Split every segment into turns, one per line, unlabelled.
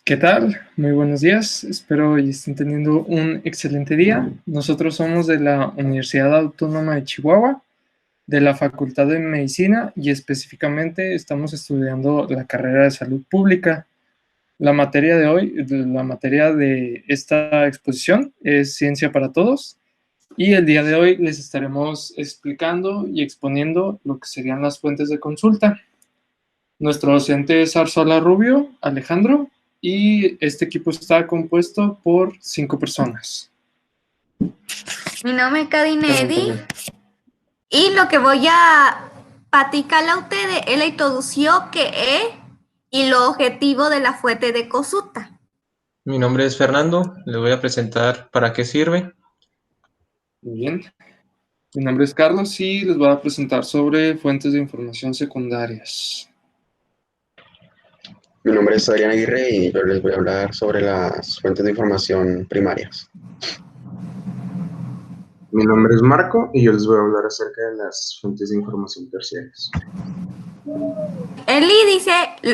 ¿Qué tal? Muy buenos días. Espero y estén teniendo un excelente día. Nosotros somos de la Universidad Autónoma de Chihuahua, de la Facultad de Medicina y específicamente estamos estudiando la carrera de Salud Pública. La materia de hoy, la materia de esta exposición es Ciencia para Todos y el día de hoy les estaremos explicando y exponiendo lo que serían las fuentes de consulta. Nuestro docente es Arzola Rubio, Alejandro, y este equipo está compuesto por 5 personas.
Mi nombre es Kadinedi y lo que voy a platicar a ustedes es la introducción que es y los objetivos de la fuente de consulta.
Mi nombre es Fernando, les voy a presentar para qué sirve.
Muy bien. Mi nombre es Carlos y les voy a presentar sobre fuentes de información secundarias.
Mi nombre es Adrián Aguirre y yo les voy a hablar sobre las fuentes de información primarias.
Mi nombre es Marco y yo les voy a hablar acerca de las fuentes de información terciarias.
Eli dice,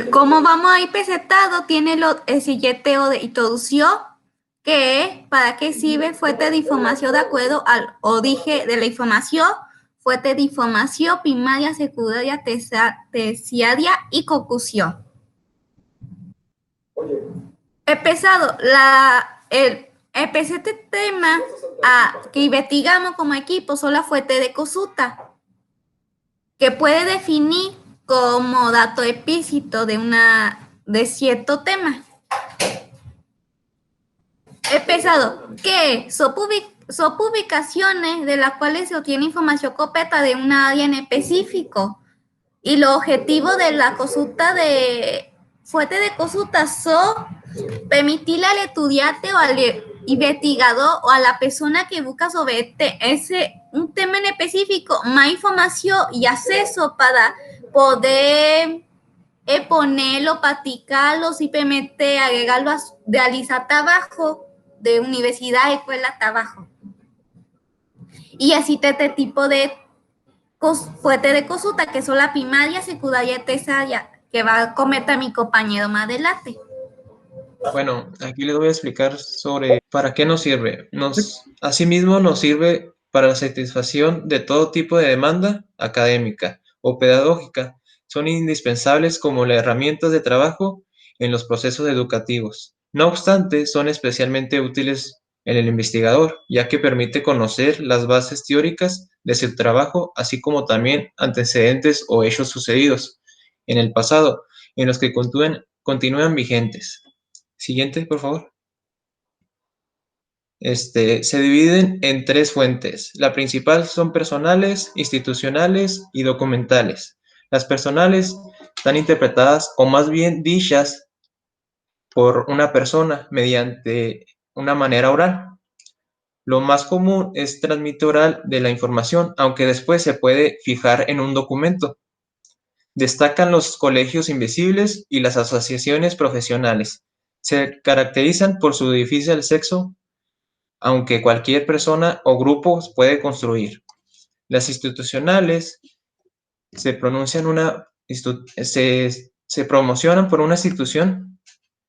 como vamos a ir presentado, tiene el siguiente de introducción, que es para qué sirve fuente de información de acuerdo al origen de la información, fuente de información primaria, secundaria, terciaria y conclusión. Empezado, empecé este tema que investigamos como equipo son las fuentes de consulta, que puede definir como dato explícito de cierto tema. Empezado, que son publicaciones de las cuales se obtiene información completa de una área en específico. Y los objetivos de la consulta de fuente de consulta son permitirle al estudiante o al investigador o a la persona que busca sobre un tema en específico más información y acceso para poder ponerlo, practicarlo, simplemente agregarlo a realizar trabajo de universidad, escuela, trabajo. Y así este tipo de fuentes de consulta que son la primaria, secundaria y terciaria, que va a comentar mi compañero más adelante.
Bueno, aquí les voy a explicar sobre para qué nos sirve. Asimismo, nos sirve para la satisfacción de todo tipo de demanda académica o pedagógica. Son indispensables como las herramientas de trabajo en los procesos educativos. No obstante, son especialmente útiles en el investigador, ya que permite conocer las bases teóricas de su trabajo, así como también antecedentes o hechos sucedidos en el pasado, en los que continúan vigentes. Siguiente, por favor. Se dividen en 3 fuentes. La principal son personales, institucionales y documentales. Las personales están interpretadas o más bien dichas por una persona mediante una manera oral. Lo más común es transmitir oral de la información, aunque después se puede fijar en un documento. Destacan los colegios invisibles y las asociaciones profesionales. Se caracterizan por su difícil acceso, aunque cualquier persona o grupo puede construir. Las institucionales se promocionan por una institución,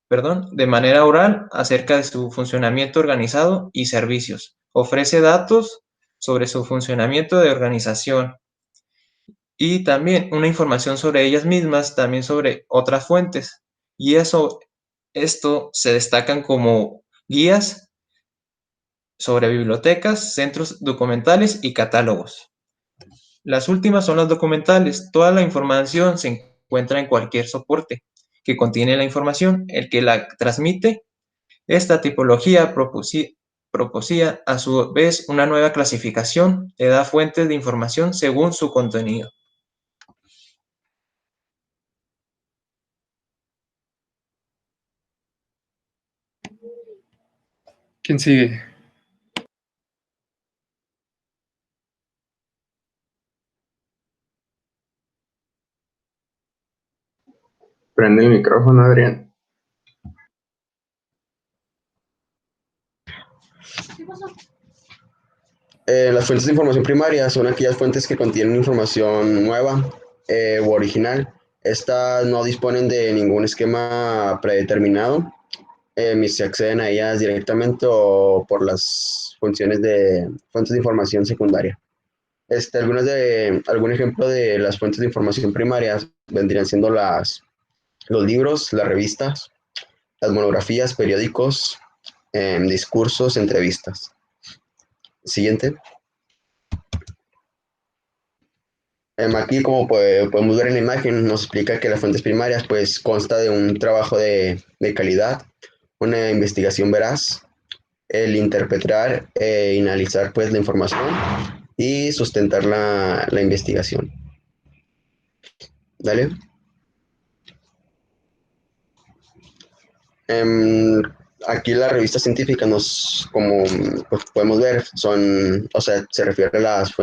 de manera oral acerca de su funcionamiento organizado y servicios. Ofrece datos sobre su funcionamiento de organización y también una información sobre ellas mismas, también sobre otras fuentes. Y esto se destacan como guías sobre bibliotecas, centros documentales y catálogos. Las últimas son las documentales. Toda la información se encuentra en cualquier soporte que contiene la información. El que la transmite, esta tipología proposía a su vez una nueva clasificación que da fuentes de información según su contenido.
¿Quién sigue?
Prende el micrófono, Adrián.
Las fuentes de información primaria son aquellas fuentes que contienen información nueva u original. Estas no disponen de ningún esquema predeterminado Si se acceden a ellas directamente o por las funciones de fuentes de información secundaria. Algún ejemplo de las fuentes de información primarias vendrían siendo los libros, las revistas, las monografías, periódicos, discursos, entrevistas. Siguiente. Aquí, como podemos ver en la imagen, nos explica que las fuentes primarias pues consta de un trabajo de calidad, una investigación veraz, el interpretar y analizar pues la información y sustentar la investigación. Dale. Em, Aquí las revistas científicas como pues, podemos ver, se refiere a las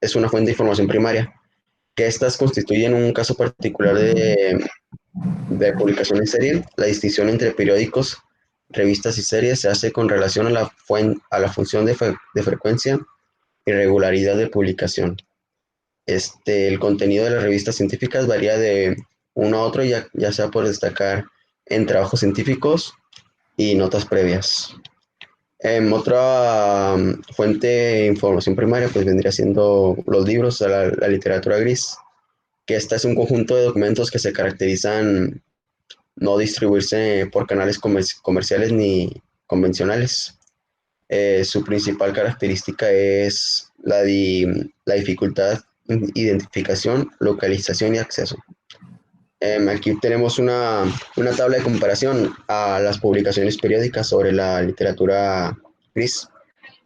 es una fuente de información primaria, que estas constituyen un caso particular de publicación en serie. La distinción entre periódicos, revistas y series se hace con relación a la función de frecuencia y regularidad de publicación. El contenido de las revistas científicas varía de uno a otro, ya sea por destacar en trabajos científicos y notas previas. Otra fuente de información primaria pues vendría siendo los libros, la literatura gris, que esta es un conjunto de documentos que se caracterizan no distribuirse por canales comerciales ni convencionales. Su principal característica es la dificultad, identificación, localización y acceso. Aquí tenemos una tabla de comparación a las publicaciones periódicas sobre la literatura gris,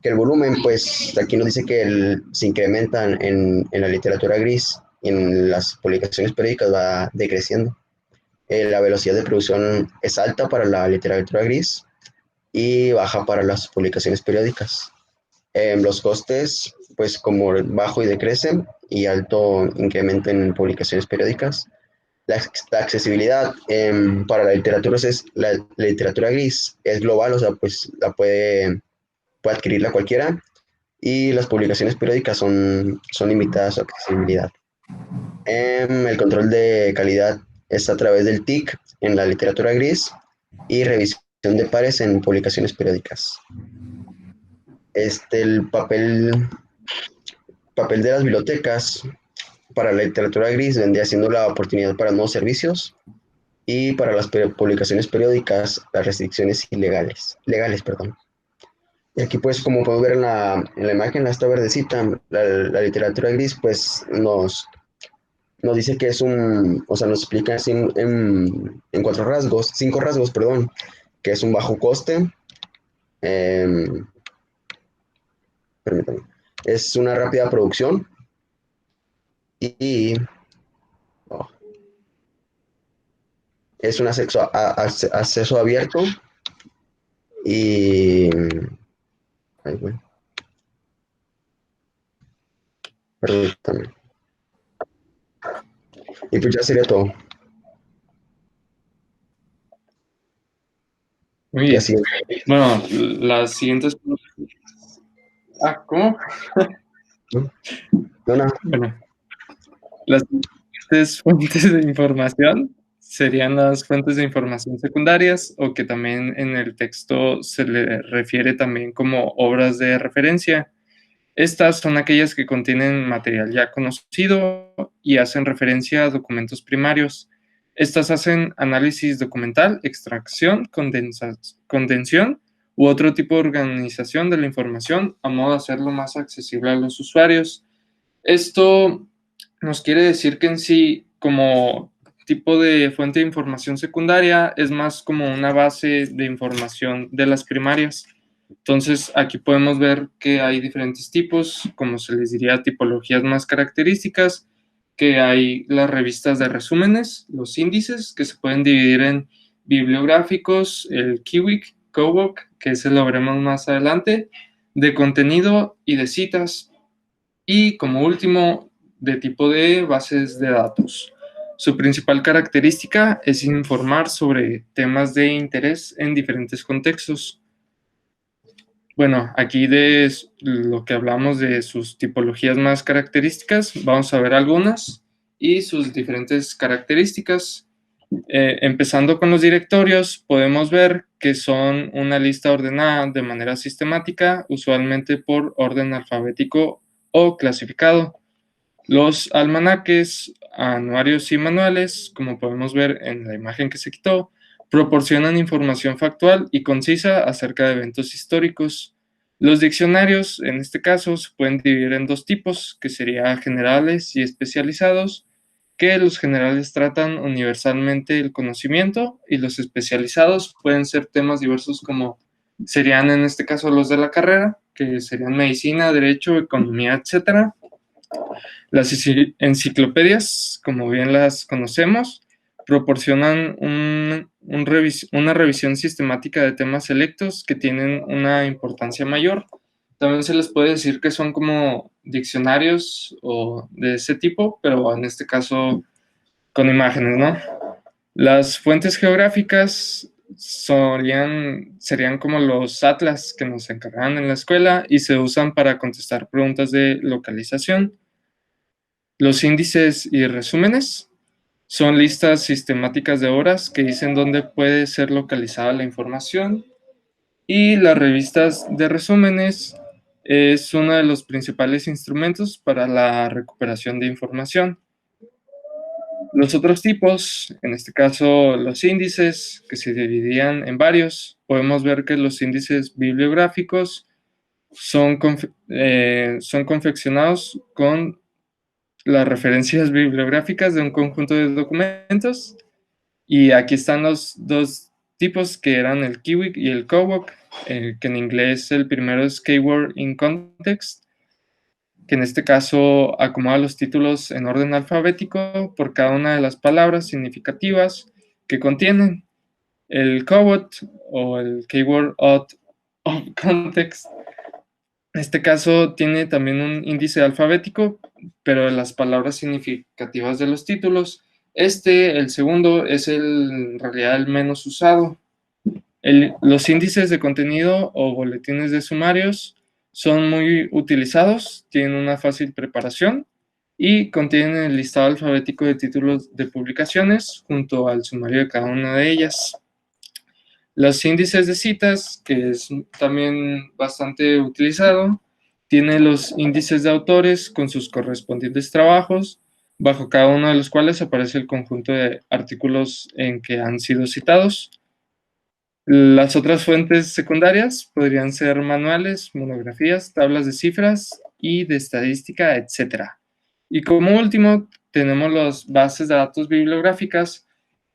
que el volumen, pues aquí nos dice que se incrementa en la literatura gris y en las publicaciones periódicas va decreciendo. La velocidad de producción es alta para la literatura gris y baja para las publicaciones periódicas. Los costes, pues como bajo y decrecen, y alto incremento en publicaciones periódicas. La accesibilidad para la literatura gris es global, o sea, pues puede adquirirla cualquiera, y las publicaciones periódicas son limitadas a su accesibilidad. El control de calidad es a través del TIC en la literatura gris y revisión de pares en publicaciones periódicas. El papel de las bibliotecas para la literatura gris vendría siendo la oportunidad para nuevos servicios, y para las publicaciones periódicas las restricciones legales, perdón. Y aquí pues como podemos ver en la imagen, esta verdecita, la literatura gris pues nos dice que nos explica así en 5 rasgos, perdón, que es un bajo coste, permítame, es una rápida producción y oh, es un acceso abierto y permítame. Y pues ya sería todo.
Muy bien. Bueno, las siguientes... ¿Cómo?
No.
Bueno, las siguientes fuentes de información serían las fuentes de información secundarias, o que también en el texto se le refiere también como obras de referencia. Estas son aquellas que contienen material ya conocido y hacen referencia a documentos primarios. Estas hacen análisis documental, extracción, condensación u otro tipo de organización de la información a modo de hacerlo más accesible a los usuarios. Esto nos quiere decir que en sí, como tipo de fuente de información secundaria, es más como una base de información de las primarias. Entonces, aquí podemos ver que hay diferentes tipos, como se les diría, tipologías más características, que hay las revistas de resúmenes, los índices, que se pueden dividir en bibliográficos, el Kiwik, Kobok, que ese lo veremos más adelante, de contenido y de citas, y como último, de tipo de bases de datos. Su principal característica es informar sobre temas de interés en diferentes contextos. Bueno, aquí de lo que hablamos de sus tipologías más características, vamos a ver algunas y sus diferentes características. Empezando con los directorios, podemos ver que son una lista ordenada de manera sistemática, usualmente por orden alfabético o clasificado. Los almanaques, anuarios y manuales, como podemos ver en la imagen que se quitó, proporcionan información factual y concisa acerca de eventos históricos. Los diccionarios, en este caso, se pueden dividir en dos tipos, que serían generales y especializados, que los generales tratan universalmente el conocimiento y los especializados pueden ser temas diversos como serían en este caso los de la carrera, que serían medicina, derecho, economía, etcétera. Las enciclopedias, como bien las conocemos, proporcionan una revisión sistemática de temas selectos que tienen una importancia mayor. También se les puede decir que son como diccionarios o de ese tipo, pero en este caso con imágenes, ¿no? Las fuentes geográficas serían como los atlas que nos encargan en la escuela y se usan para contestar preguntas de localización. Los índices y resúmenes son listas sistemáticas de obras que dicen dónde puede ser localizada la información. Y las revistas de resúmenes es uno de los principales instrumentos para la recuperación de información. Los otros tipos, en este caso los índices, que se dividían en varios, podemos ver que los índices bibliográficos son confeccionados con las referencias bibliográficas de un conjunto de documentos. Y aquí están los dos tipos que eran el KEWIC y el KOWOK, que en inglés el primero es Keyword in Context, que en este caso acomoda los títulos en orden alfabético por cada una de las palabras significativas que contienen. El KOWOT o el Keyword of Context, en este caso tiene también un índice alfabético, pero de las palabras significativas de los títulos. El segundo, es en realidad el menos usado. Los índices de contenido o boletines de sumarios son muy utilizados, tienen una fácil preparación y contienen el listado alfabético de títulos de publicaciones junto al sumario de cada una de ellas. Los índices de citas, que es también bastante utilizado, tiene los índices de autores con sus correspondientes trabajos, bajo cada uno de los cuales aparece el conjunto de artículos en que han sido citados. Las otras fuentes secundarias podrían ser manuales, monografías, tablas de cifras y de estadística, etc. Y como último, tenemos las bases de datos bibliográficas.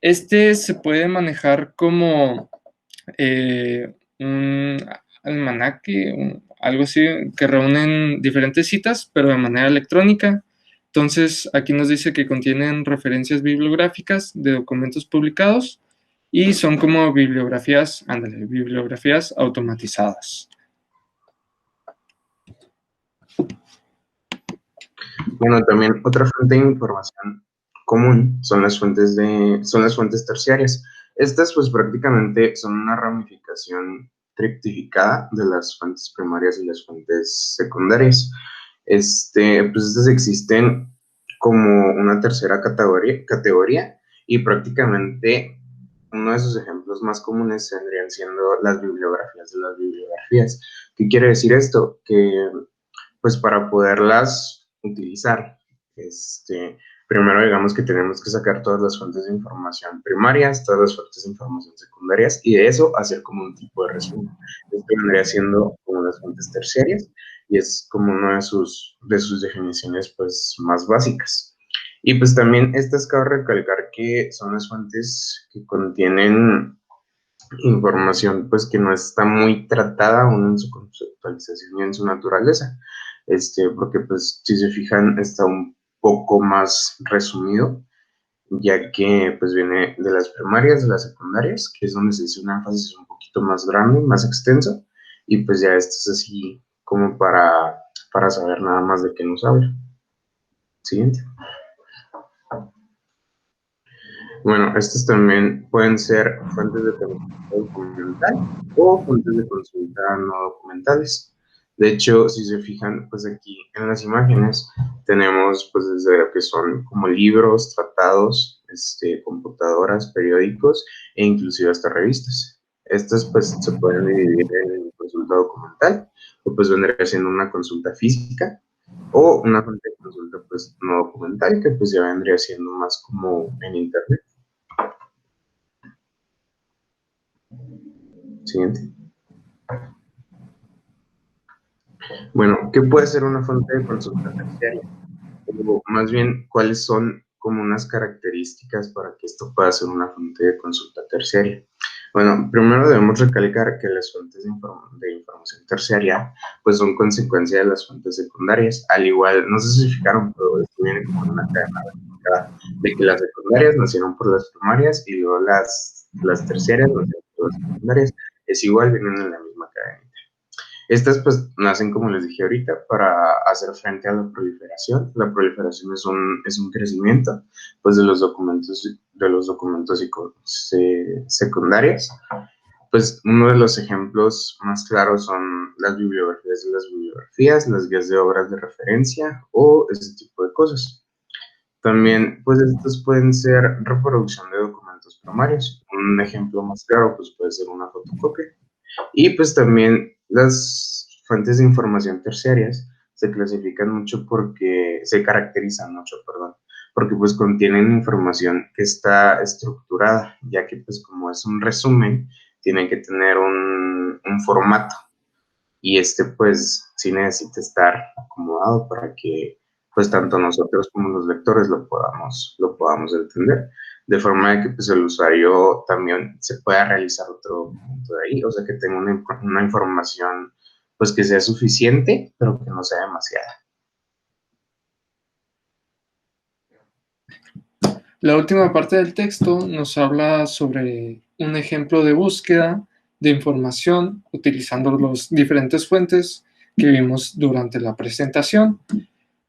Se puede manejar como un almanaque, algo así, que reúnen diferentes citas, pero de manera electrónica. Entonces, aquí nos dice que contienen referencias bibliográficas de documentos publicados y son como bibliografías automatizadas.
Bueno, también otra fuente de información común son las fuentes terciarias. Estas pues prácticamente son una ramificación triptificada de las fuentes primarias y las fuentes secundarias. Pues estas existen como una tercera categoría y prácticamente uno de sus ejemplos más comunes vendrían siendo las bibliografías de las bibliografías. ¿Qué quiere decir esto? Que pues para poderlas utilizar, primero digamos que tenemos que sacar todas las fuentes de información primarias, todas las fuentes de información secundarias y de eso hacer como un tipo de resumen. Esto vendría siendo como las fuentes terciarias y es como una de sus definiciones pues más básicas. Y pues también estas cabe recalcar que son las fuentes que contienen información pues que no está muy tratada aún en su conceptualización y en su naturaleza, porque pues si se fijan está un poco más resumido, ya que pues viene de las primarias, de las secundarias, que es donde se hace un énfasis un poquito más grande, más extenso, y pues ya esto es así como para saber nada más de qué nos habla. Siguiente. Bueno, estos también pueden ser fuentes de consulta documental o fuentes de consulta no documentales. De hecho, si se fijan, pues aquí en las imágenes tenemos pues desde lo que son como libros, tratados, computadoras, periódicos e inclusive hasta revistas. Estas pues se pueden dividir en consulta documental, o pues vendría siendo una consulta física, o una fuente de consulta pues no documental, que pues ya vendría siendo más como en internet. Siguiente. Bueno, ¿qué puede ser una fuente de consulta terciaria? O más bien, ¿cuáles son como unas características para que esto pueda ser una fuente de consulta terciaria? Bueno, primero debemos recalcar que las fuentes de información terciaria pues son consecuencia de las fuentes secundarias. Al igual, no sé si se fijaron, pero esto viene como una cadena de que las secundarias nacieron por las primarias y luego las terciarias nacieron por las secundarias. Es igual, vienen en la misma cadena. Estas pues nacen, como les dije ahorita, para hacer frente a la proliferación. La proliferación es un crecimiento pues de los documentos secundarios. Pues uno de los ejemplos más claros son las bibliografías de las bibliografías, las guías de obras de referencia o ese tipo de cosas. También, pues estos pueden ser reproducción de documentos primarios. Un ejemplo más claro pues puede ser una fotocopia. Y pues también las fuentes de información terciarias se clasifican mucho se caracterizan mucho, perdón, porque pues contienen información que está estructurada, ya que pues como es un resumen, tienen que tener un formato. Y pues sí necesita estar acomodado para que pues tanto nosotros como los lectores lo podamos entender, de forma de que pues el usuario también se pueda realizar otro documento de ahí, o sea que tenga una información pues que sea suficiente, pero que no sea demasiada.
La última parte del texto nos habla sobre un ejemplo de búsqueda de información utilizando las diferentes fuentes que vimos durante la presentación.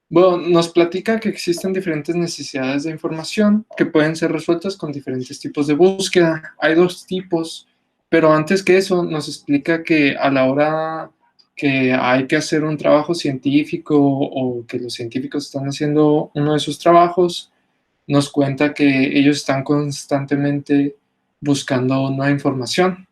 Bueno, nos platica que existen diferentes necesidades de información que pueden ser resueltas con diferentes tipos de búsqueda. Hay dos tipos, pero antes que eso nos explica que a la hora que hay que hacer un trabajo científico o que los científicos están haciendo uno de sus trabajos, nos cuenta que ellos están constantemente buscando nueva información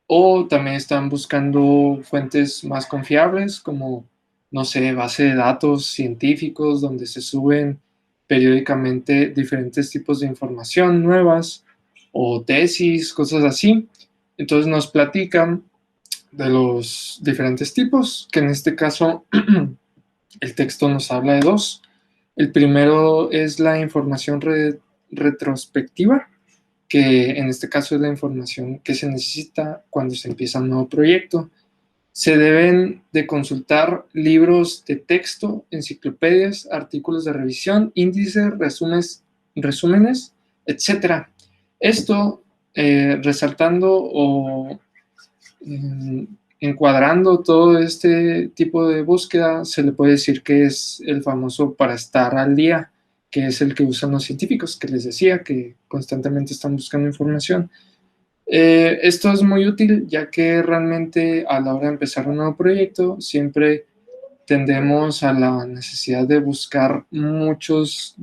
o también están buscando fuentes más confiables como, no sé, base de datos científicos donde se suben periódicamente diferentes tipos de información nuevas o tesis, cosas así. Entonces nos platican de los diferentes tipos, que en este caso el texto nos habla de dos. El primero es la información retrospectiva, que en este caso es la información que se necesita cuando se empieza un nuevo proyecto. Se deben de consultar libros de texto, enciclopedias, artículos de revisión, índices, resúmenes, etc. Esto resaltando o encuadrando todo este tipo de búsqueda, se le puede decir que es el famoso para estar al día, que es el que usan los científicos, que les decía que constantemente están buscando información. Esto es muy útil, ya que realmente a la hora de empezar un nuevo proyecto siempre tendemos a la necesidad de buscar muchos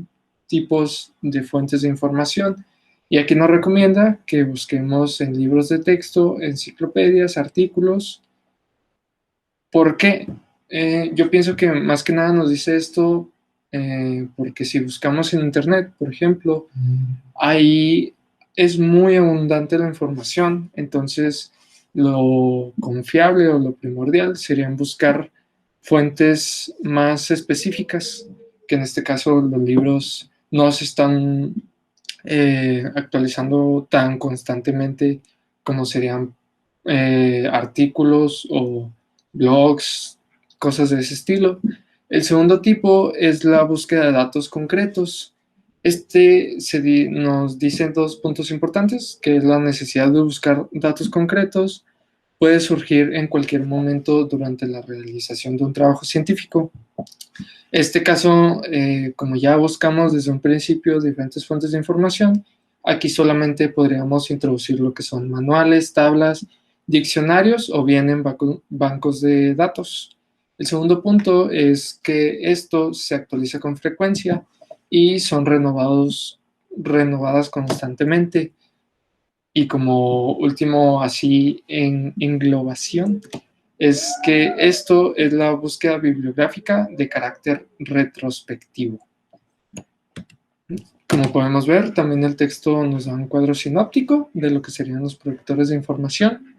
tipos de fuentes de información. Y aquí nos recomienda que busquemos en libros de texto, enciclopedias, artículos. ¿Por qué? Yo pienso que más que nada nos dice esto porque si buscamos en internet, por ejemplo, ahí es muy abundante la información, entonces lo confiable o lo primordial sería buscar fuentes más específicas, que en este caso los libros no se están actualizando tan constantemente como serían artículos o blogs, cosas de ese estilo. El segundo tipo es la búsqueda de datos concretos. Nos dice dos puntos importantes, que es la necesidad de buscar datos concretos, puede surgir en cualquier momento durante la realización de un trabajo científico. Este caso, como ya buscamos desde un principio diferentes fuentes de información, aquí solamente podríamos introducir lo que son manuales, tablas, diccionarios o bien en bancos de datos. El segundo punto es que esto se actualiza con frecuencia y son renovadas constantemente. Y como último, así en englobación, es que esto es la búsqueda bibliográfica de carácter retrospectivo. Como podemos ver, también el texto nos da un cuadro sinóptico de lo que serían los productores de información.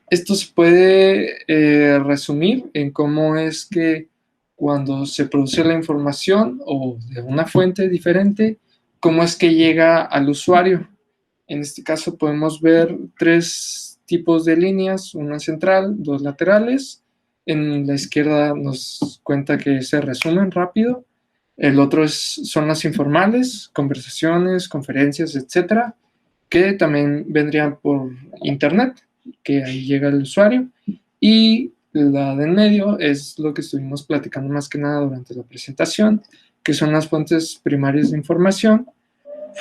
Esto se puede resumir en cómo es que cuando se produce la información o de una fuente diferente, cómo es que llega al usuario. En este caso podemos ver 3 tipos de líneas, una central, 2 laterales. En la izquierda nos cuenta que se resumen rápido. El otro son las informales, conversaciones, conferencias, etcétera, que también vendrían por internet, que ahí llega el usuario. Y la de en medio es lo que estuvimos platicando más que nada durante la presentación, que son las fuentes primarias de información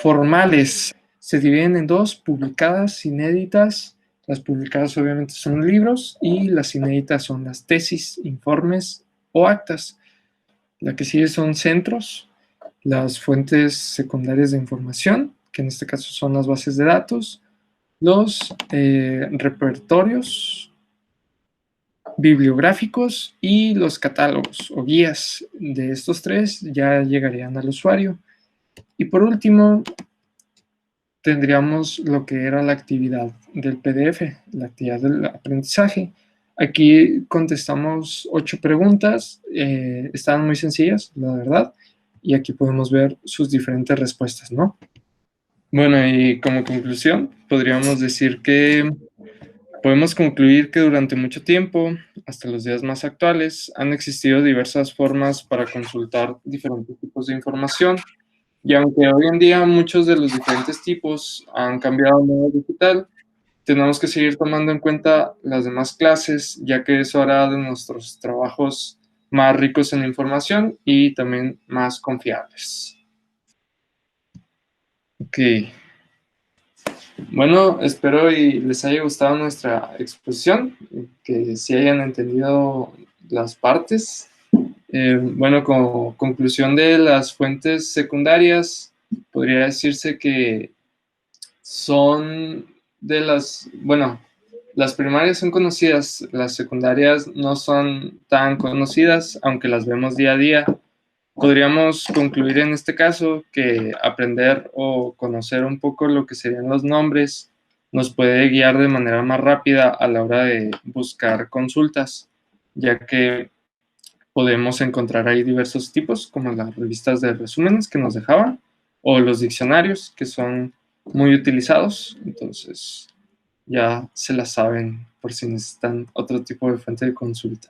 formales. Se dividen en 2, publicadas, inéditas. Las publicadas obviamente son libros y las inéditas son las tesis, informes o actas. La que sigue son centros, las fuentes secundarias de información, que en este caso son las bases de datos, los repertorios bibliográficos y los catálogos o guías. De estos 3 ya llegarían al usuario. Y por último, tendríamos lo que era la actividad del PDF, la actividad del aprendizaje. Aquí contestamos 8 preguntas, estaban muy sencillas, la verdad, y aquí podemos ver sus diferentes respuestas, ¿no? Bueno, y como conclusión, podríamos decir que podemos concluir que durante mucho tiempo, hasta los días más actuales, han existido diversas formas para consultar diferentes tipos de información. Y aunque hoy en día muchos de los diferentes tipos han cambiado a modo digital, tenemos que seguir tomando en cuenta las demás clases, ya que eso hará de nuestros trabajos más ricos en información y también más confiables. Ok. Bueno, espero y les haya gustado nuestra exposición, que sí hayan entendido las partes. Bueno, como conclusión de las fuentes secundarias, podría decirse que son de las primarias son conocidas, las secundarias no son tan conocidas, aunque las vemos día a día. Podríamos concluir en este caso que aprender o conocer un poco lo que serían los nombres nos puede guiar de manera más rápida a la hora de buscar consultas, ya que podemos encontrar ahí diversos tipos, como las revistas de resúmenes que nos dejaban, o los diccionarios, que son muy utilizados. Entonces, ya se las saben por si necesitan otro tipo de fuente de consulta.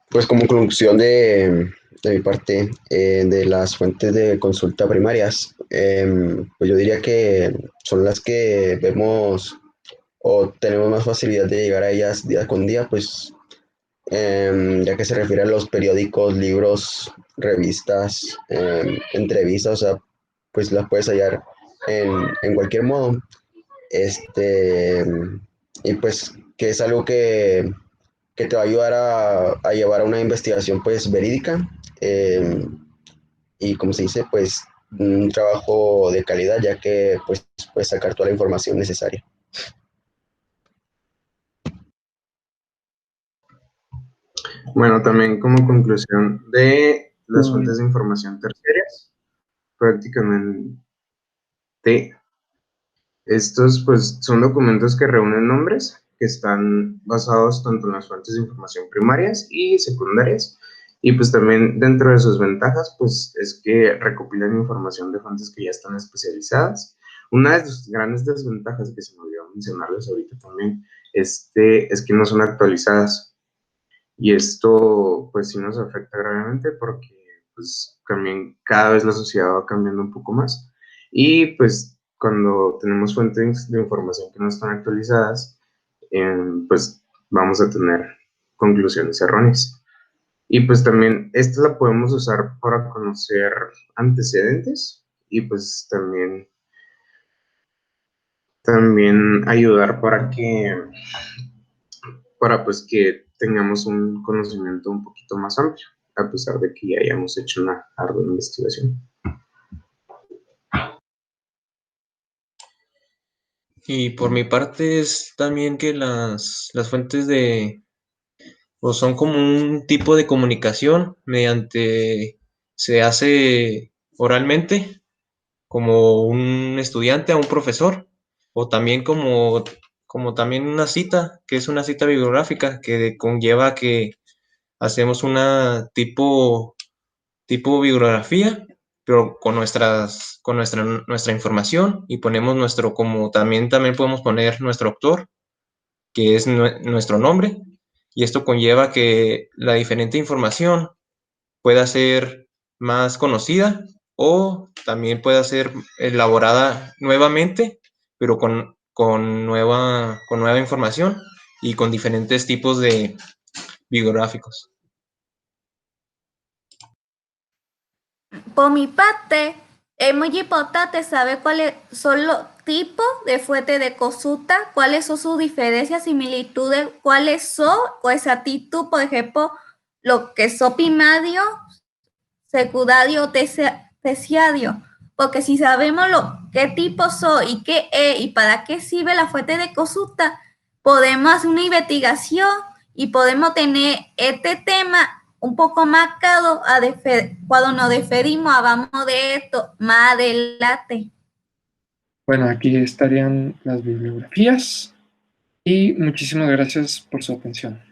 Pues como conclusión de mi parte, de las fuentes de consulta primarias, pues yo diría que son las que vemos o tenemos más facilidad de llegar a ellas día con día, pues ya que se refiere a los periódicos, libros, revistas, entrevistas, o sea, pues las puedes hallar en cualquier modo. Este, y pues que es algo que te va a ayudar a llevar a una investigación pues verídica y como se dice, pues un trabajo de calidad, ya que pues puedes sacar toda la información necesaria.
Bueno, también como conclusión de las fuentes de información terciarias, prácticamente estos pues son documentos que reúnen nombres que están basados tanto en las fuentes de información primarias y secundarias, y pues también dentro de sus ventajas pues es que recopilan información de fuentes que ya están especializadas. Una de sus grandes desventajas que se me olvidó mencionarles ahorita también es que no son actualizadas, y esto pues sí nos afecta gravemente porque pues también cada vez la sociedad va cambiando un poco más, y pues cuando tenemos fuentes de información que no están actualizadas, pues vamos a tener conclusiones erróneas. Y pues también esta la podemos usar para conocer antecedentes y pues también ayudar para pues que tengamos un conocimiento un poquito más amplio. a pesar de que ya hayamos hecho una ardua investigación.
Y por mi parte es también que las fuentes pues son como un tipo de comunicación se hace oralmente, como un estudiante a un profesor, o también como también una cita, que es una cita bibliográfica, que conlleva que hacemos una tipo bibliografía, pero con nuestra información, y ponemos como también podemos poner nuestro autor, que es nuestro nombre, y esto conlleva que la diferente información pueda ser más conocida o también pueda ser elaborada nuevamente, pero con nueva información y con diferentes tipos de bibliográficos.
Por mi parte, es muy importante saber cuáles son los tipos de fuentes de consulta, cuáles son sus diferencias, similitudes, cuáles son con exactitud, por ejemplo, lo que son primario, secundario, terciario. Porque si sabemos qué tipos son y qué es y para qué sirve la fuente de consulta, podemos hacer una investigación y podemos tener este tema un poco más claro cuando nos referimos, hablamos de esto más adelante.
Bueno, aquí estarían las bibliografías y muchísimas gracias por su atención.